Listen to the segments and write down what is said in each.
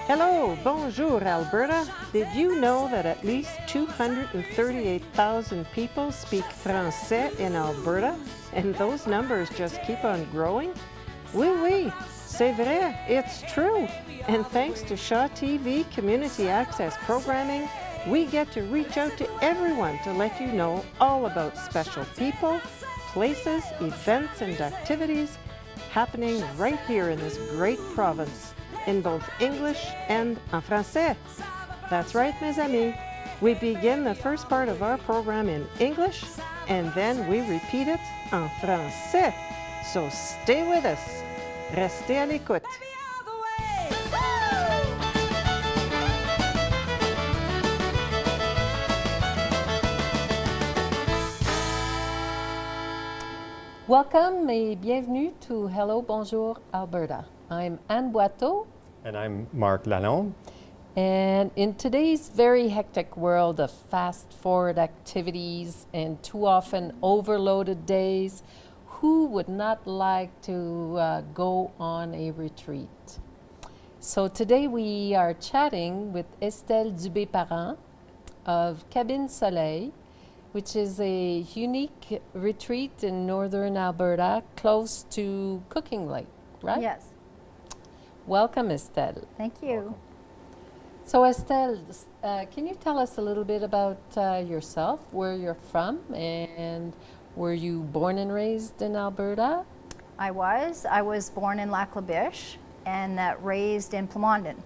Hello, bonjour Alberta. Did you know that at least 238,000 people speak Français in Alberta? And those numbers just keep on growing? Oui, oui, c'est vrai, it's true. And thanks to Shaw TV Community Access Programming, we get to reach out to everyone to let you know all about special people, places, events, and activities happening right here in this great province, in both English and en français. That's right, mes amis. We begin the first part of our program in English, and then we repeat it en français. So stay with us. Restez à l'écoute. Welcome et bienvenue to Hello, Bonjour, Alberta. I'm Anne Boiteau. And I'm Mark Lalonde. And in today's very hectic world of fast-forward activities and too often overloaded days, who would not like to go on a retreat? So today we are chatting with Estelle Dubé-Parent of CABINE SOLEIL, which is a unique retreat in northern Alberta, close to Cooking Lake, right? Yes. Welcome, Estelle. Thank you. So, Estelle, can you tell us a little bit about yourself, where you're from, and were you born and raised in Alberta? I was born in Lac La Biche and raised in Plamondon,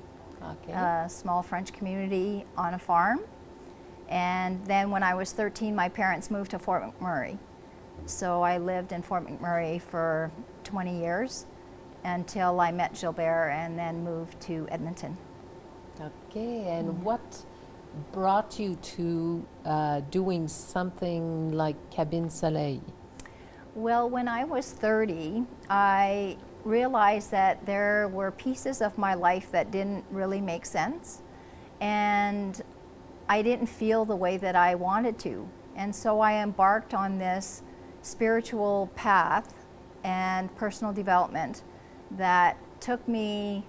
Okay. a small French community on a farm. And then when I was 13, my parents moved to Fort McMurray. So I lived in Fort McMurray for 20 years until I met Gilbert and then moved to Edmonton. Okay, and what brought you to doing something like CABINE SOLEIL? Well, when I was 30, I realized that there were pieces of my life that didn't really make sense. And I didn't feel the way that I wanted to. And so I embarked on this spiritual path and personal development that took me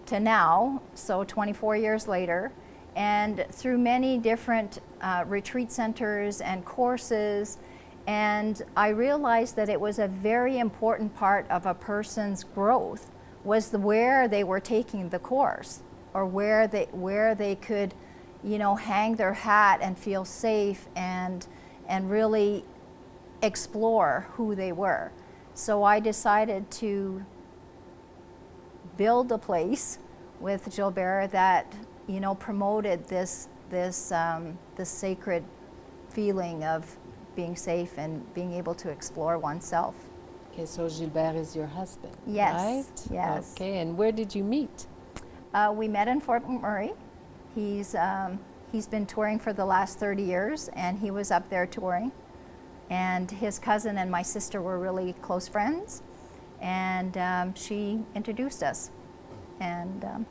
to now, so 24 years later, and through many different retreat centers and courses. And I realized that it was a very important part of a person's growth was where they were taking the course, or where they could, you know, hang their hat and feel safe and really explore who they were. So I decided to build a place with Gilbert that, you know, promoted this sacred feeling of being safe and being able to explore oneself. Okay, so Gilbert is your husband, Yes, right? yes. Okay, and where did you meet? We met in Fort McMurray. He's been touring for the last 30 years, and he was up there touring. And his cousin and my sister were really close friends, and she introduced us. And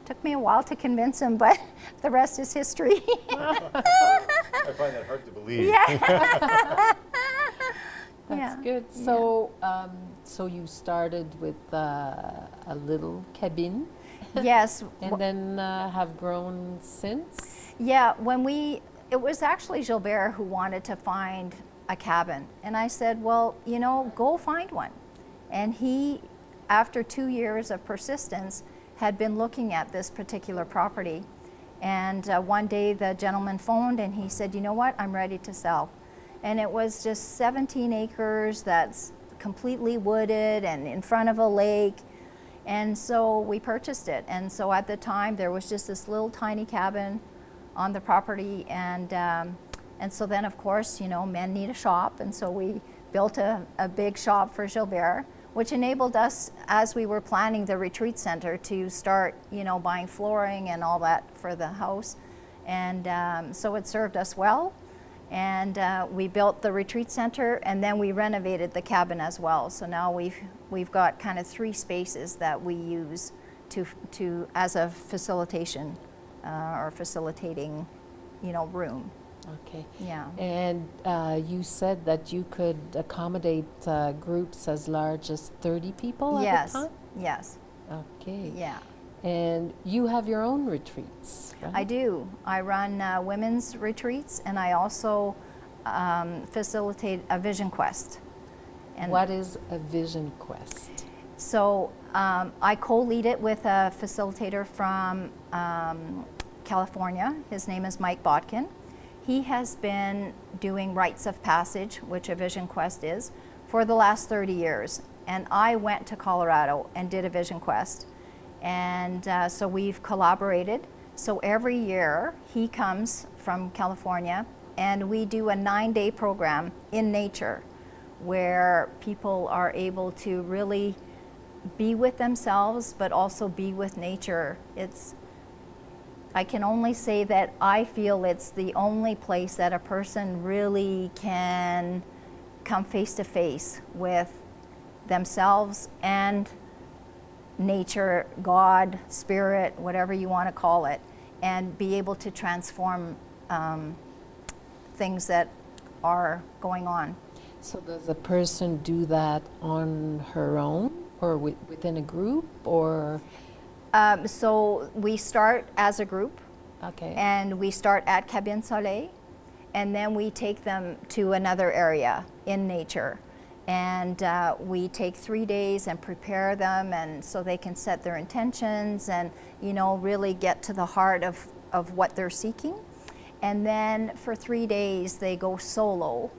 took me a while to convince him, but the rest is history. I find that hard to believe. Yeah. That's Yeah. good. So, so you started with a little cabin, Yes. and then have grown since? Yeah, it was actually Gilbert who wanted to find a cabin. And I said, well, you know, go find one. And he, after 2 years of persistence, had been looking at this particular property. And one day the gentleman phoned and he said, you know what, I'm ready to sell. And it was just 17 acres that's completely wooded and in front of a lake. And so we purchased it. And so at the time there was just this little tiny cabin on the property. And so then of course, you know, men need a shop. And so we built a big shop for Gilbert, which enabled us, as we were planning the retreat center, to start, you know, buying flooring and all that for the house. And so it served us well. And we built the retreat center, and then we renovated the cabin as well. So now we've got kind of 3 spaces that we use to as a facilitation or facilitating, you know, room. Okay. Yeah. And you said that you could accommodate groups as large as 30 people at a Yes. time? Yes. Okay. Yeah. And you have your own retreats, right? I do. I run women's retreats, and I also facilitate a vision quest. And What is a vision quest? so I co-lead it with a facilitator from California. His name is Mike Botkin. He has been doing rites of passage, which a vision quest is, for the last 30 years. And I went to Colorado and did a vision quest. And so we've collaborated. So every year he comes from California, and we do a 9-day program in nature where people are able to really be with themselves, but also be with nature. I can only say that I feel it's the only place that a person really can come face to face with themselves and nature, God, spirit, whatever you want to call it, and be able to transform things that are going on. So does a person do that on her own or within a group or? So we start as a group, Okay. and we start at CABINE SOLEIL, and then we take them to another area in nature. And we take 3 days and prepare them, and so they can set their intentions and, really get to the heart of what they're seeking. And then for 3 days, they go solo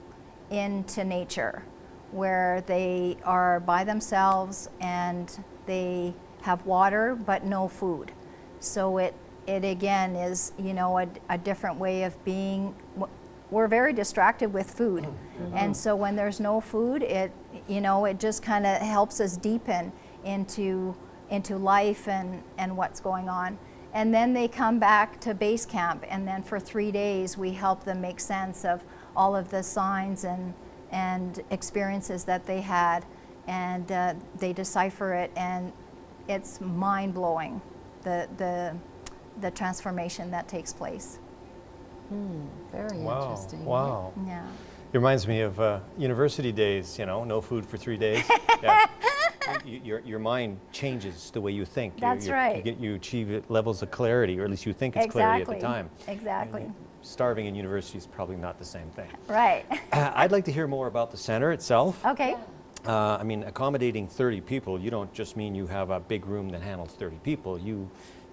into nature, where they are by themselves and they have water but no food. So it again is, a different way of being. We're very distracted with food. Mm-hmm. And so when there's no food, it just kind of helps us deepen into life and what's going on. And then they come back to base camp, and then for 3 days we help them make sense of all of the signs and experiences that they had, and they decipher it, and it's mind-blowing, the transformation that takes place. Very Wow. interesting. Wow. Yeah. It reminds me of university days, no food for 3 days. Yeah. Your mind changes the way you think. That's right. You achieve levels of clarity, or at least you think it's clarity at the time. Exactly. Starving in university is probably not the same thing. Right. I'd like to hear more about the center itself. Okay. Accommodating 30 people, you don't just mean you have a big room that handles 30 people.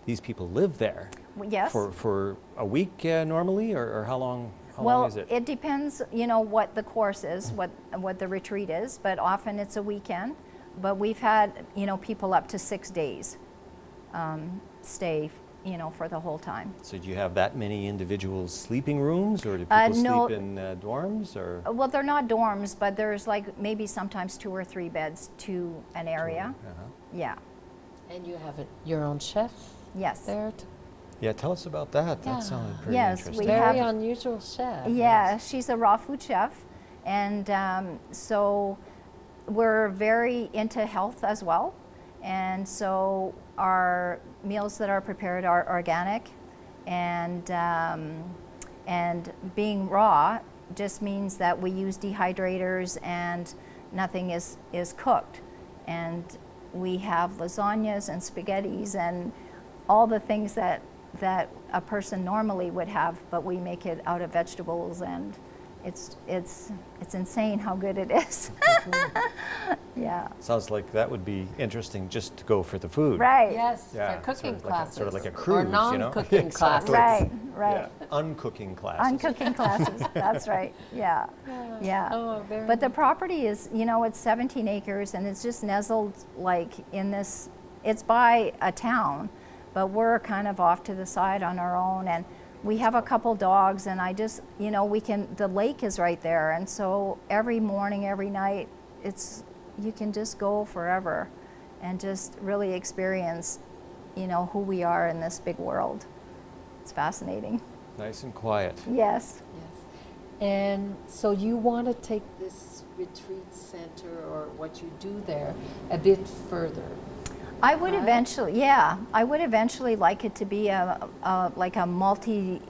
These people live there. Yes. For a week normally, or how long? How Well, long is it? it depends, what the course is, what the retreat is, but often it's a weekend. But we've had, people up to 6 days stay, for the whole time. So do you have that many individual sleeping rooms, or do people no. sleep in dorms, or? Well, they're not dorms, but there's like maybe sometimes 2 or 3 beds to an area. Uh-huh. Yeah. And you have your own chef Yes. there? Yeah, tell us about that. Yeah. That sounded pretty Yes, interesting. we Very have- unusual chef. Yeah, she's a raw food chef, and so we're very into health as well, and so our meals that are prepared are organic, and being raw just means that we use dehydrators and nothing is cooked, and we have lasagnas and spaghettis and all the things that a person normally would have, but we make it out of vegetables, and it's insane how good it is. Yeah. Sounds like that would be interesting just to go for the food. Right. Yes, Yeah, for cooking sort of classes. sort of like a Or cruise, non-cooking classes. Right. Right. Yeah. Uncooking classes. On cooking classes. That's right. Yeah. Yeah. Oh, very But the property is, it's 17 acres, and it's just nestled like in this. It's by a town, but we're kind of off to the side on our own, and we have a couple dogs, and I just, the lake is right there, and so every morning, every night, you can just go forever and just really experience, who we are in this big world. It's fascinating. Nice and quiet. Yes. Yes. And so you want to take this retreat center or what you do there a bit further. I would Right. eventually, I would eventually like it to be like a multi,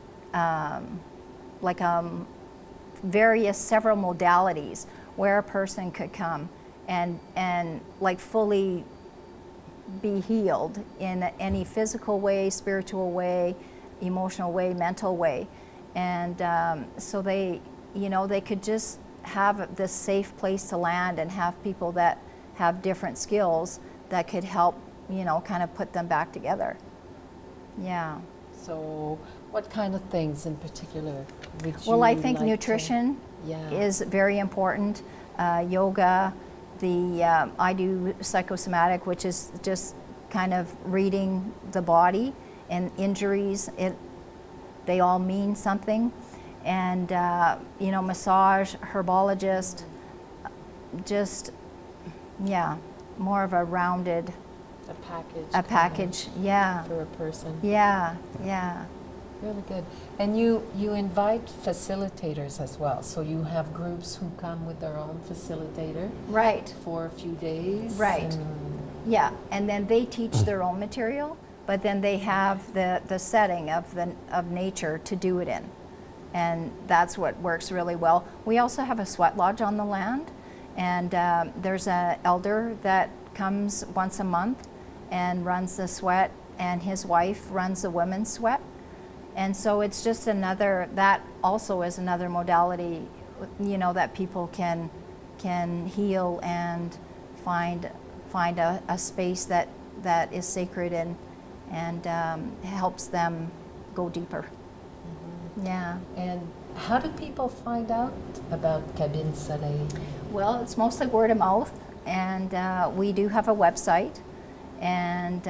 several modalities where a person could come and like fully be healed in any physical way, spiritual way, emotional way, mental way. And so they, you know, they could just have this safe place to land and have people that have different skills that could help, you know, kind of put them back together. Yeah. So what kind of things in particular would you Well, I think like nutrition is very important. Yoga, I do psychosomatic, which is just kind of reading the body and injuries. They all mean something. And, you know, massage, herbologist, just, yeah, more of a rounded, a package, yeah. for a person. Yeah, yeah. Really good. And you invite facilitators as well. So you have groups who come with their own facilitator. Right. For a few days. Right. Yeah, and then they teach their own material, but then they have the setting of nature to do it in. And that's what works really well. We also have a sweat lodge on the land, and there's an elder that comes once a month and runs the sweat, and his wife runs the women's sweat. And so it's just another, that also is another modality, you know, that people can heal and find a space that is sacred and helps them go deeper. Mm-hmm. Yeah. And how do people find out about Cabine Soleil? Well, it's mostly word of mouth, and we do have a website. And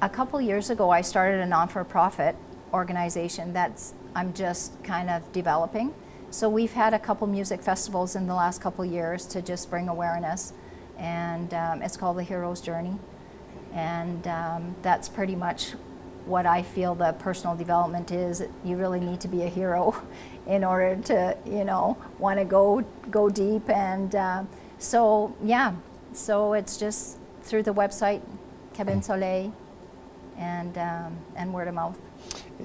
a couple years ago, I started a non-for-profit organization that's I'm just kind of developing. So we've had a couple music festivals in the last couple years to just bring awareness, and it's called The Hero's Journey. And that's pretty much what I feel the personal development is. You really need to be a hero in order to, you know, want to go deep. And so, yeah, so it's just through the website, Cabine Soleil, and word of mouth.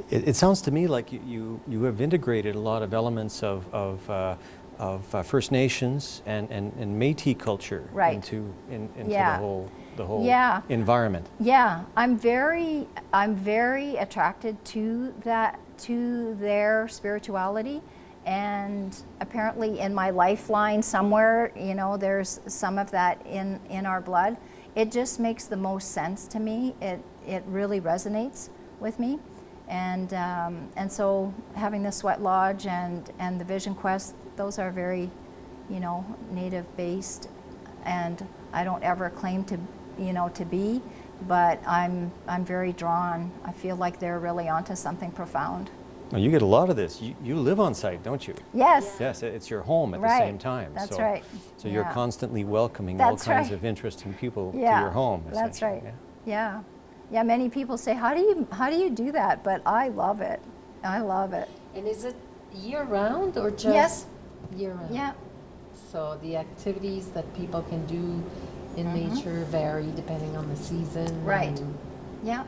It sounds to me like you have integrated a lot of elements of First Nations and Métis culture into the whole environment. Yeah, I'm very attracted to that, to their spirituality, and apparently in my lifeline somewhere, you know, there's some of that in our blood. It just makes the most sense to me. It really resonates with me. And so having the Sweat Lodge and the Vision Quest, those are very, you know, native based, and I don't ever claim to, you know, to be, but I'm very drawn. I feel like they're really onto something profound. Well, you get a lot of this. You live on site, don't you? Yes. Yes, it's your home at the same time. That's right. So you're constantly welcoming all kinds of interesting people to your home. That's right. Yeah. Yeah, many people say, how do you do that? But I love it. I love it. And is it year-round or just year-round? Yeah. So the activities that people can do in nature vary depending on the season. Right. Yeah.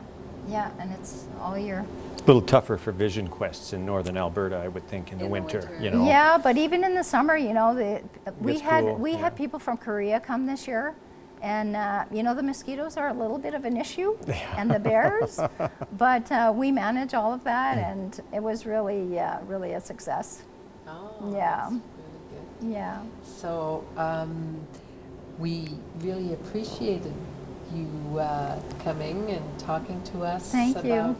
Yeah, and it's all year. A little tougher for vision quests in northern Alberta, I would think, in the winter. You know. Yeah, but even in the summer, you know, we cool. had people from Korea come this year. And, you know, the mosquitoes are a little bit of an issue, and the bears, but we manage all of that, and it was really, really a success. Oh, yeah. That's really good. Yeah. So we really appreciated you coming and talking to us about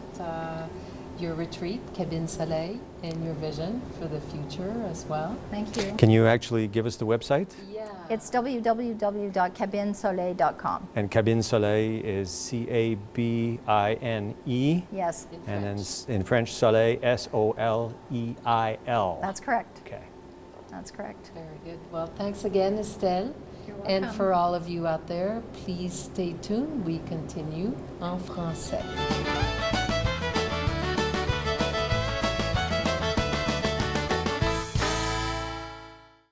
your retreat, Cabine Soleil, and your vision for the future as well. Thank you. Can you actually give us the website? Yeah. It's www.cabinesoleil.com. And Cabine Soleil is C-A-B-I-N-E. Yes. And then in French, Soleil, S-O-L-E-I-L. That's correct. Okay. That's correct. Very good. Well, thanks again, Estelle. You're welcome. And for all of you out there, please stay tuned. We continue en français.